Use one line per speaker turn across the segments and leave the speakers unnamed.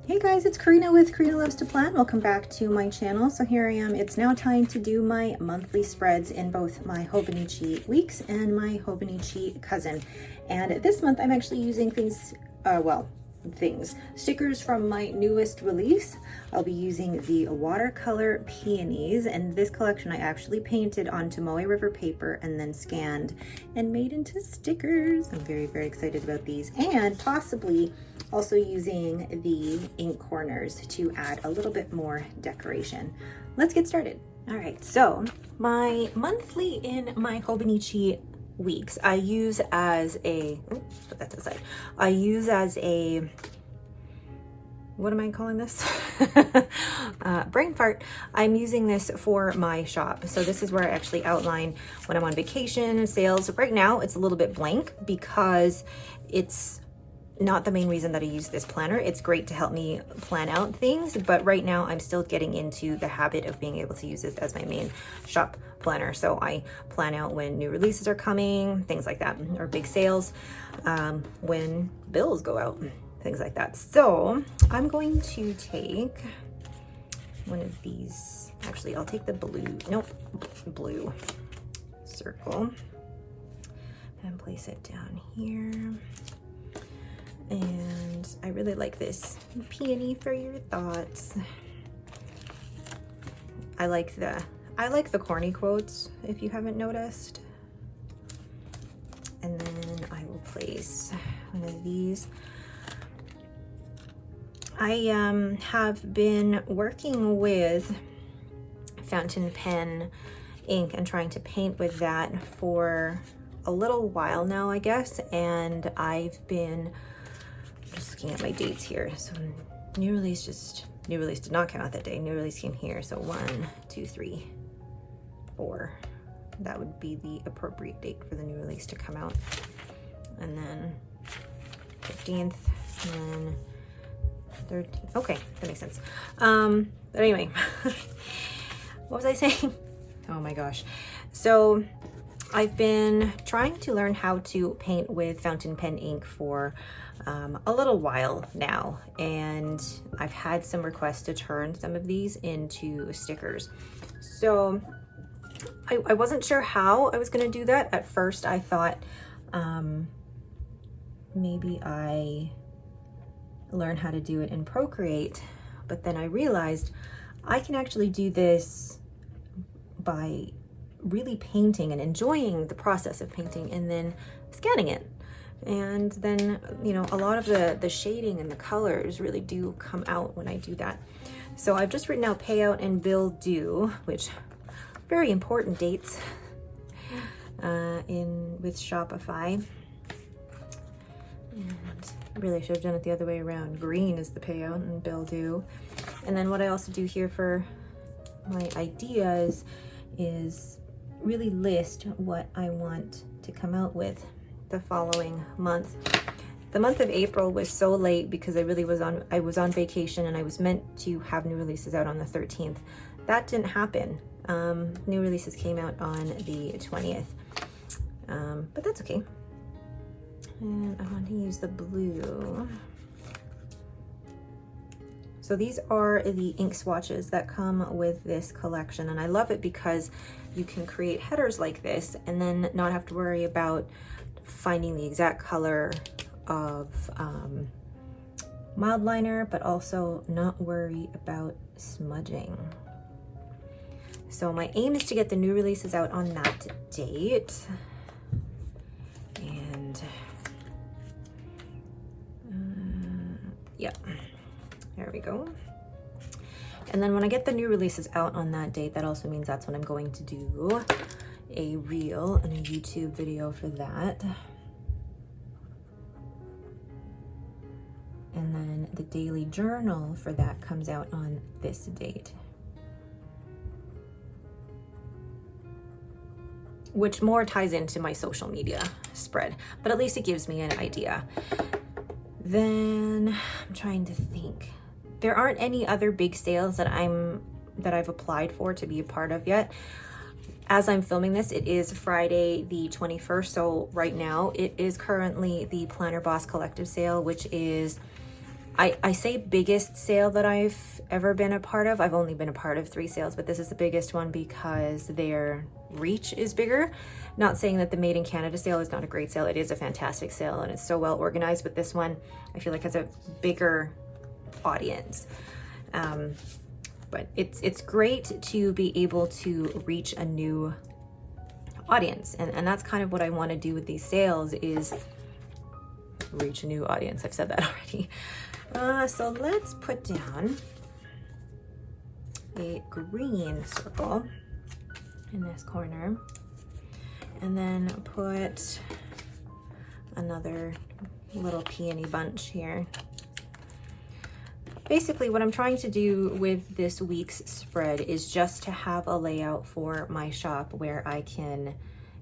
Hey guys, it's Karina with Karina Loves to Plan. Welcome back to my channel. So here I am. It's now time to do my monthly spreads in both my Hobonichi weeks and my Hobonichi cousin. And this month I'm actually using stickers from my newest release. I'll be using the watercolor peonies, and this collection I actually painted on Tomoe River paper and then scanned and made into stickers. I'm very, very excited about these, and possibly also using the ink corners to add a little bit more decoration. Let's get started. All right, so my monthly in my Hobonichi weeks I use as a, put that to the side. I use as a, what am I calling this? Brain fart. I'm using this for my shop. So this is where I actually outline when I'm on vacation, sales. Right now it's a little bit blank because it's not the main reason that I use this planner. It's great to help me plan out things, but right now I'm still getting into the habit of being able to use this as my main shop planner. So I plan out when new releases are coming, things like that, or big sales, when bills go out, things like that. So I'm going to take one of these. Actually, I'll take the blue circle and place it down here. And I really like this peony for your thoughts. I like the corny quotes, if you haven't noticed. And then I will place one of these. I have been working with fountain pen ink and trying to paint with that for a little while now, I guess. And I've been just looking at my dates here. So new release did not come out that day. New release came here. So 1, 2, 3, 4. That would be the appropriate date for the new release to come out. And then 15th and then 13th. Okay, that makes sense. But anyway, what was I saying? Oh my gosh. So I've been trying to learn how to paint with fountain pen ink for a little while now, and I've had some requests to turn some of these into stickers. So I wasn't sure how I was going to do that. At first I thought maybe I learn how to do it in Procreate, but then I realized I can actually do this by really painting and enjoying the process of painting and then scanning it. And then, you know, a lot of the shading and the colors really do come out when I do that. So I've just written out payout and bill due, which very important dates with Shopify. And really should have done it the other way around. Green is the payout and bill due. And then what I also do here for my ideas is really list what I want to come out with the following month. The month of April was so late because I was on vacation and I was meant to have new releases out on the 13th. That didn't happen. New releases came out on the 20th. But that's okay. And I want to use the blue. So these are the ink swatches that come with this collection, and I love it because you can create headers like this and then not have to worry about finding the exact color of mild liner, but also not worry about smudging. So my aim is to get the new releases out on that date. And yeah, there we go. And then when I get the new releases out on that date, that also means that's when I'm going to do a reel and a YouTube video for that. And then the daily journal for that comes out on this date, which more ties into my social media spread, but at least it gives me an idea. Then I'm trying to think. There aren't any other big sales that I've applied for to be a part of yet. As I'm filming this, it is Friday the 21st, so right now it is currently the Planner Boss Collective sale, which is I say biggest sale that I've ever been a part of. I've only been a part of 3 sales, but this is the biggest one because their reach is bigger. Not saying that the Made in Canada sale is not a great sale. It is a fantastic sale and it's so well organized, but this one I feel like has a bigger audience. But it's great to be able to reach a new audience. And that's kind of what I want to do with these sales, is reach a new audience. I've said that already. So let's put down a green circle in this corner, and then put another little peony bunch here. Basically, what I'm trying to do with this week's spread is just to have a layout for my shop where I can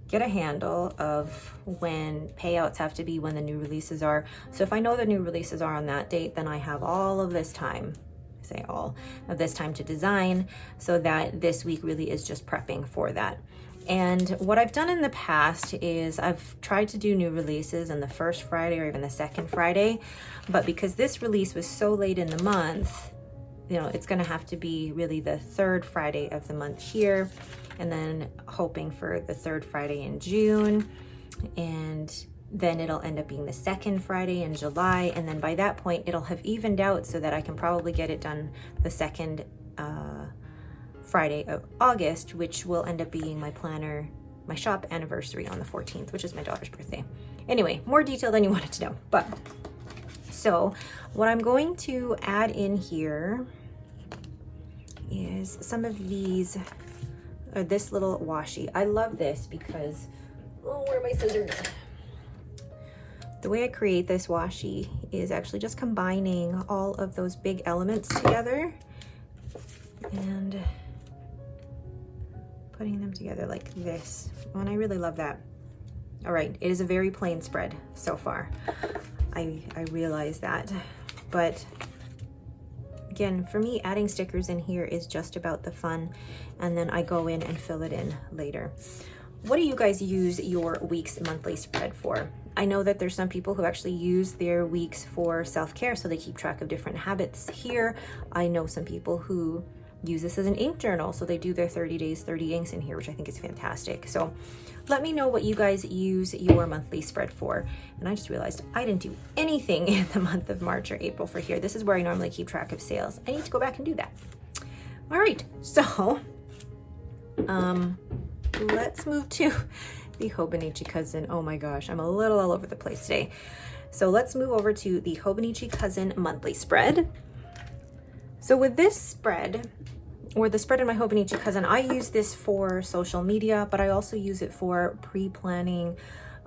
get a handle of when payouts have to be, when the new releases are. So if I know the new releases are on that date, then I have all of this time, say all of this time to design, so that this week really is just prepping for that. And what I've done in the past is I've tried to do new releases on the first Friday or even the second Friday, but because this release was so late in the month, you know, it's gonna have to be really the third Friday of the month here, and then hoping for the third Friday in June, and then it'll end up being the second Friday in July, and then by that point it'll have evened out so that I can probably get it done the second Friday of August, which will end up being my shop anniversary on the 14th, which is my daughter's birthday. Anyway, more detail than you wanted to know. But so what I'm going to add in here is some of these, or this little washi. I love this because, oh, where are my scissors? The way I create this washi is actually just combining all of those big elements together and putting them together like this. And I really love that. All right, it is a very plain spread so far. I realize that, but again, for me, adding stickers in here is just about the fun, and then I go in and fill it in later. What do you guys use your week's monthly spread for? I know that there's some people who actually use their weeks for self-care, so they keep track of different habits here. I know some people who use this as an ink journal, so they do their 30 days, 30 inks in here, which I think is fantastic. So let me know what you guys use your monthly spread for. And I just realized I didn't do anything in the month of March or April for here. This is where I normally keep track of sales. I need to go back and do that. All right, so let's move to the Hobonichi Cousin. Oh my gosh, I'm a little all over the place today. So let's move over to the Hobonichi Cousin monthly spread. So with this spread, or the spread in my Hobonichi Cousin, I use this for social media, but I also use it for pre-planning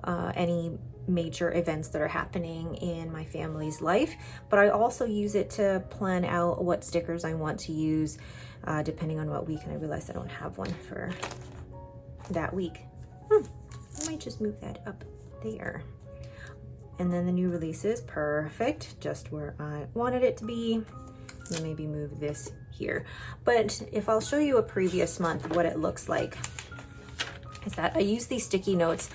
any major events that are happening in my family's life. But I also use it to plan out what stickers I want to use depending on what week, and I realized I don't have one for that week. I might just move that up there. And then the new releases, perfect, just where I wanted it to be. And maybe move this here. But if I'll show you a previous month, what it looks like is that I use these sticky notes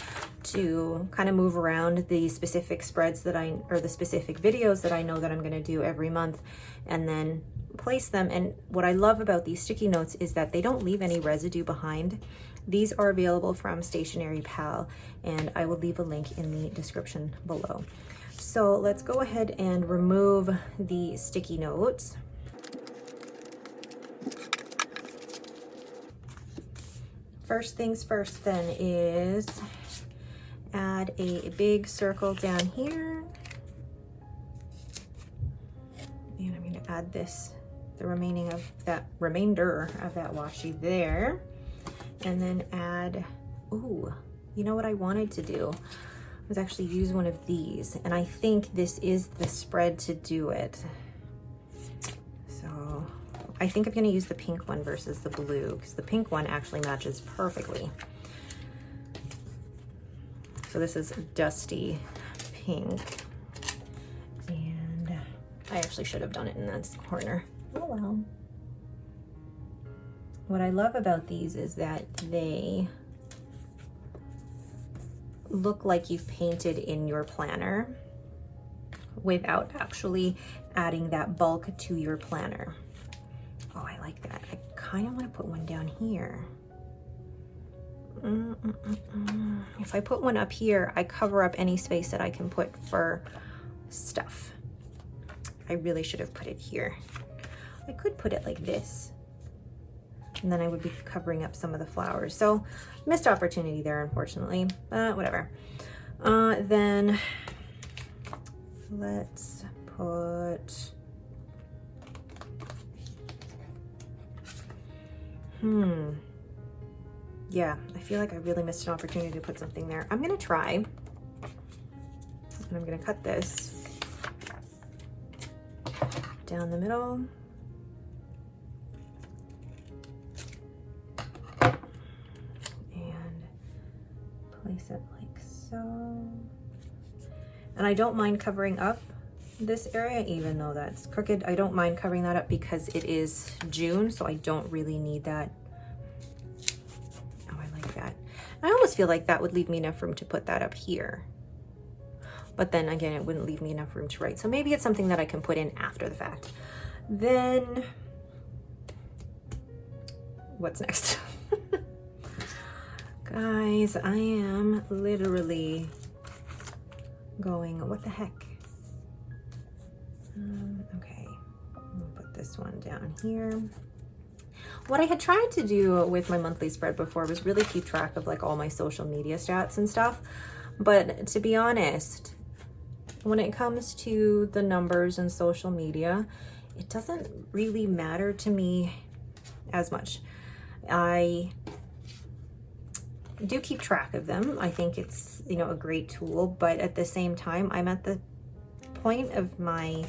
to kind of move around the specific spreads that or the specific videos that I know that I'm going to do every month, and then place them. And what I love about these sticky notes is that they don't leave any residue behind. These are available from Stationery Pal, and I will leave a link in the description below. So let's go ahead and remove the sticky notes. First things first then is add a big circle down here. And I'm going to add the remainder of that washi there. And then add, ooh, you know what I wanted to do was actually use one of these, and I think this is the spread to do it. So I think I'm going to use the pink one versus the blue, because the pink one actually matches perfectly. So this is Dusty Pink, and I actually should have done it in this corner. Oh well. What I love about these is that they look like you've painted in your planner. without actually adding that bulk to your planner. Oh, I like that. I kind of want to put one down here. If I put one up here, I cover up any space that I can put for stuff. I really should have put it here. I could put it like this, and then I would be covering up some of the flowers. So missed opportunity there, unfortunately, but whatever. Then let's put, yeah, I feel like I really missed an opportunity to put something there. I'm gonna try, and I'm gonna cut this down the middle. And place it like so. And I don't mind covering up this area, even though that's crooked. I don't mind covering that up because it is June, so I don't really need that. Oh, I like that. I almost feel like that would leave me enough room to put that up here. But then again, it wouldn't leave me enough room to write. So maybe it's something that I can put in after the fact. Then, what's next? Guys, I am literally going, what the heck? Okay, I'll put this one down here. What I had tried to do with my monthly spread before was really keep track of like all my social media stats and stuff. But to be honest, when it comes to the numbers and social media, it doesn't really matter to me as much. I do keep track of them. I think it's, you know, a great tool, but at the same time, I'm at the point of my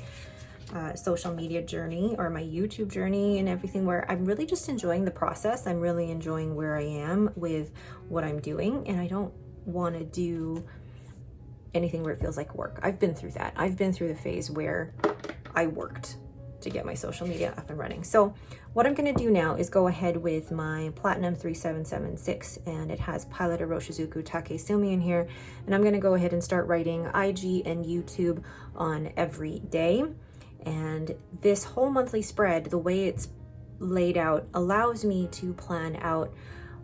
social media journey or my YouTube journey and everything where I'm really just enjoying the process. I'm really enjoying where I am with what I'm doing, and I don't want to do anything where it feels like work. I've been through that. I've been through the phase where I worked to get my social media up and running. So what I'm going to do now is go ahead with my Platinum 3776, and it has Pilot Iroshizuku Take Sumi in here, and I'm going to go ahead and start writing IG and YouTube on every day. And this whole monthly spread, the way it's laid out, allows me to plan out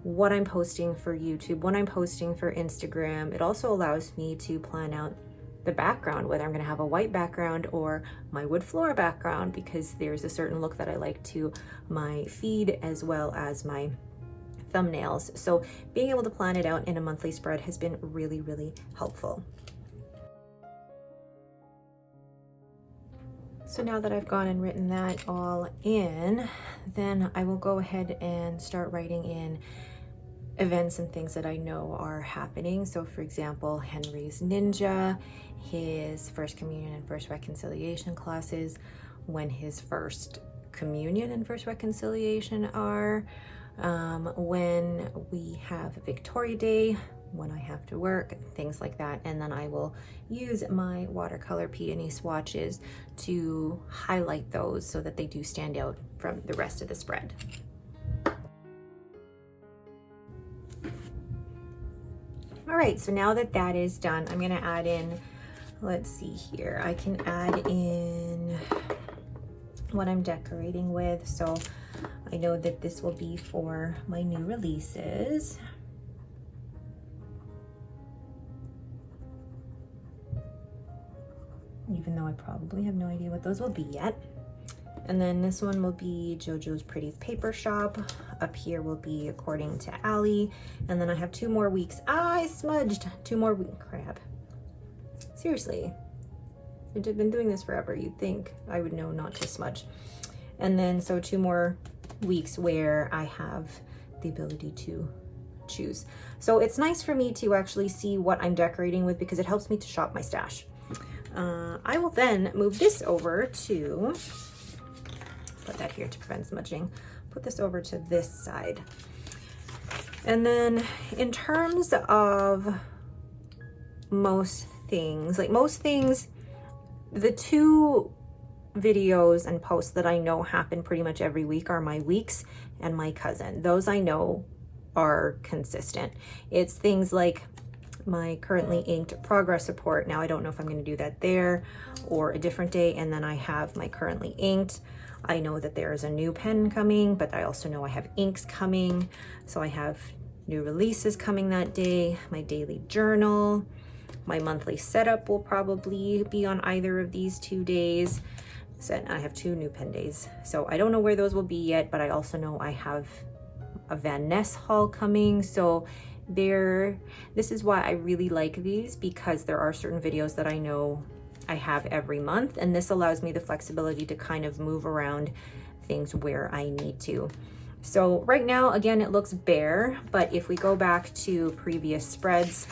what I'm posting for YouTube, what I'm posting for Instagram. It also allows me to plan out the background, whether I'm going to have a white background or my wood floor background, because there's a certain look that I like to my feed as well as my thumbnails. So being able to plan it out in a monthly spread has been really, really helpful. So now that I've gone and written that all in, then I will go ahead and start writing in events and things that I know are happening. So for example, Henry's Ninja, his first communion and first reconciliation classes, when his first communion and first reconciliation are, when we have Victoria Day, when I have to work, things like that. And then I will use my watercolor peony swatches to highlight those so that they do stand out from the rest of the spread. All right, so now that that is done, I'm gonna add in, let's see here, I can add in what I'm decorating with. So I know that this will be for my new releases. Even though I probably have no idea what those will be yet. And then this one will be JoJo's Pretty Paper Shop. Up here will be According to Allie. And then I have 2 more weeks. I smudged 2 more weeks. Crap. Seriously. I've been doing this forever. You'd think I would know not to smudge. And then so 2 more weeks where I have the ability to choose. So it's nice for me to actually see what I'm decorating with because it helps me to shop my stash. I will then move this over to, put that here to prevent smudging, put this over to this side. And then in terms of most things, the 2 videos and posts that I know happen pretty much every week are my weeks and my cousin. Those I know are consistent. It's things like my currently inked progress report. Now I don't know if I'm going to do that there or a different day. And then I have my currently inked. I know that there is a new pen coming, but I also know I have inks coming. So I have new releases coming that day, my daily journal, my monthly setup will probably be on either of these 2 days. So I have 2 new pen days. So I don't know where those will be yet, but I also know I have a Van Ness haul coming. So this is why I really like these, because there are certain videos that I know I have every month, and this allows me the flexibility to kind of move around things where I need to. So right now, again, it looks bare, but if we go back to previous spreads,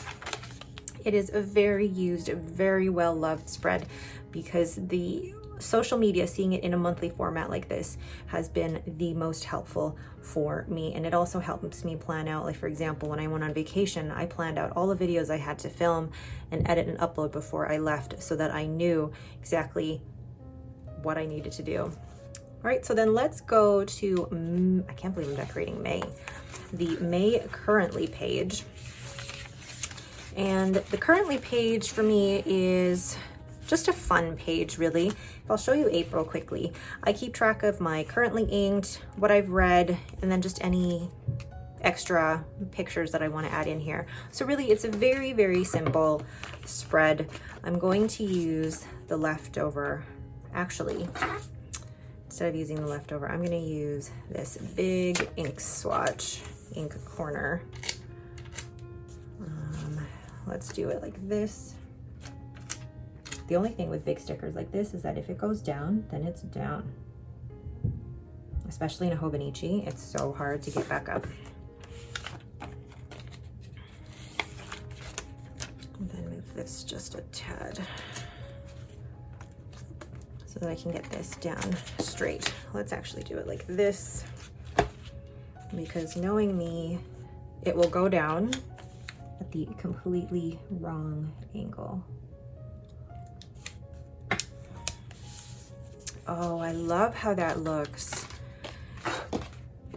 it is a very used, very well loved spread, because the social media, seeing it in a monthly format like this, has been the most helpful for me. And it also helps me plan out, like for example, when I went on vacation, I planned out all the videos I had to film and edit and upload before I left, so that I knew exactly what I needed to do. All right, so then let's go to, I can't believe I'm decorating May, the May currently page. And the currently page for me is just a fun page, really. I'll show you April quickly. I keep track of my currently inked, what I've read, and then just any extra pictures that I want to add in here. So really, it's a very, very simple spread. I'm going to use the leftover. Actually, instead of using the leftover, I'm going to use this big ink swatch, ink corner. Let's do it like this. The only thing with big stickers like this is that if it goes down, then it's down. Especially in a Hobonichi, it's so hard to get back up. And then move this just a tad so that I can get this down straight. Let's actually do it like this, because knowing me, it will go down at the completely wrong angle. Oh, I love how that looks.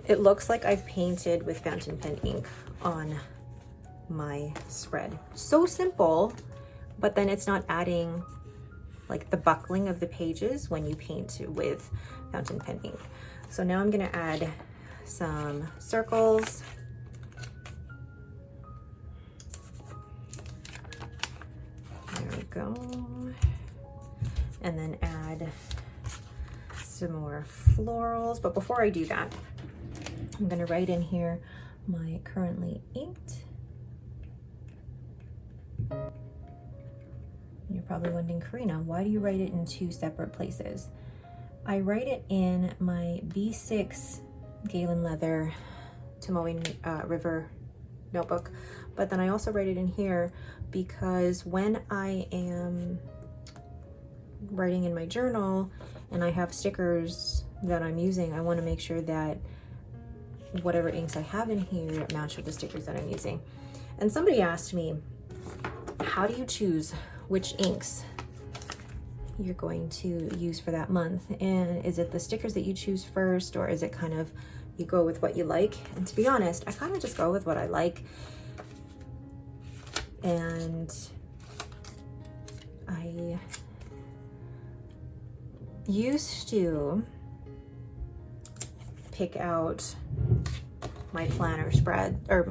It looks like I've painted with fountain pen ink on my spread. So simple, but then it's not adding like the buckling of the pages when you paint with fountain pen ink. So now I'm gonna add some circles. There we go. And then add some more florals. But before I do that, I'm gonna write in here my currently inked. You're probably wondering, Karina, why do you write it in 2 separate places? I write it in my B6 Galen leather Tomoe River notebook, but then I also write it in here because when I am writing in my journal and I have stickers that I'm using, I want to make sure that whatever inks I have in here match with the stickers that I'm using. And somebody asked me, how do you choose which inks you're going to use for that month? And is it the stickers that you choose first, or is it kind of you go with what you like? And to be honest, I kind of just go with what I like. And I used to pick out my planner spread, or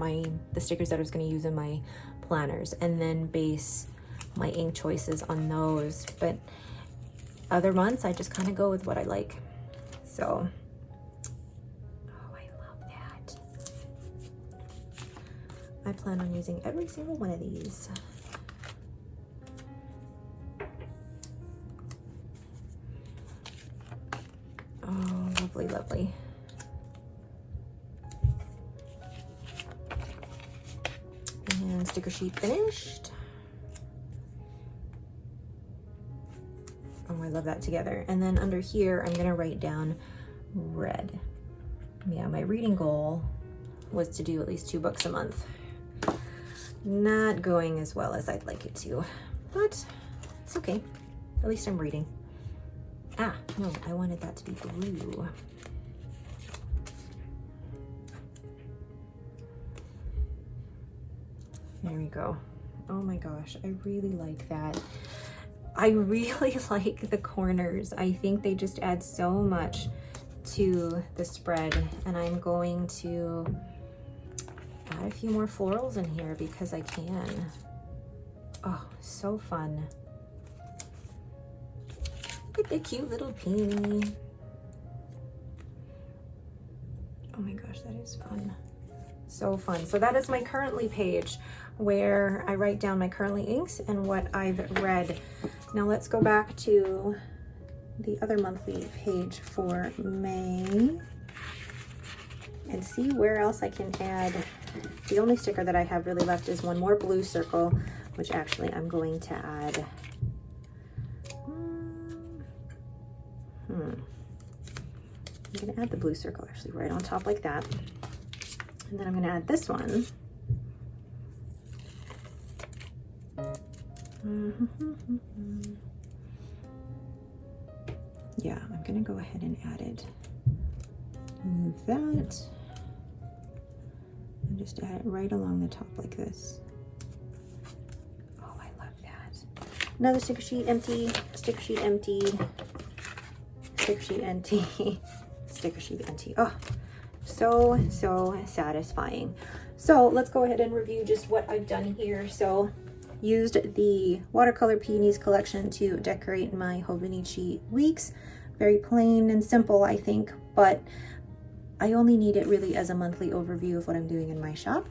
the stickers that I was going to use in my planners, and then base my ink choices on those. But other months I just kind of go with what I like. So, oh, I love that. I plan on using every single one of these. Oh, lovely, lovely. And sticker sheet finished. Oh, I love that together. And then under here, I'm gonna write down red. Yeah, my reading goal was to do at least 2 books a month. Not going as well as I'd like it to, but it's okay. At least I'm reading. Ah, no, I wanted that to be blue. There we go. Oh my gosh, I really like that. I really like the corners. I think they just add so much to the spread, and I'm going to add a few more florals in here because I can. Oh, so fun. Look at the cute little peony. Oh my gosh, that is fun. So fun. So that is my currently page where I write down my currently inks and what I've read. Now let's go back to the other monthly page for May and see where else I can add. The only sticker that I have really left is one more blue circle, which actually I'm going to add. I'm gonna add the blue circle actually right on top like that. And then I'm gonna add this one. Yeah, I'm gonna go ahead and add it. Move that. And just add it right along the top like this. Oh, I love that. Another sticker sheet empty, sticker sheet empty, sticker sheet empty, sticker sheet empty. Oh, so satisfying. So let's go ahead and review just what I've done here. So used the watercolor peonies collection to decorate my Hobonichi weeks. Very plain and simple, I think, but I only need it really as a monthly overview of what I'm doing in my shop.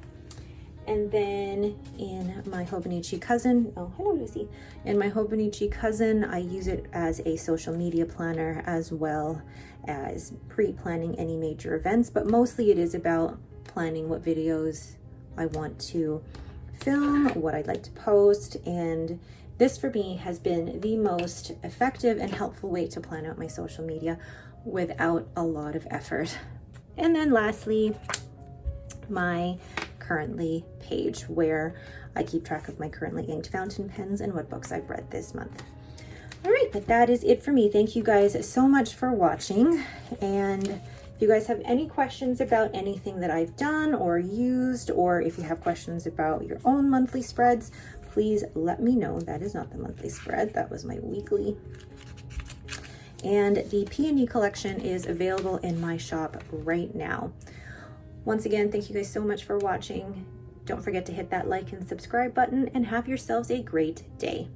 And then in my Hobonichi cousin, oh, hello Lucy. In my Hobonichi cousin, I use it as a social media planner as well as pre-planning any major events, but mostly it is about planning what videos I want to film, what I'd like to post, and this for me has been the most effective and helpful way to plan out my social media without a lot of effort. And then lastly, my currently page where I keep track of my currently inked fountain pens and what books I've read this month. All right, but that is it for me. Thank you guys so much for watching. And if you guys have any questions about anything that I've done or used, or if you have questions about your own monthly spreads, please let me know. That is not the monthly spread, that was my weekly. And the peony collection is available in my shop right now. Once again, thank you guys so much for watching. Don't forget to hit that like and subscribe button and have yourselves a great day.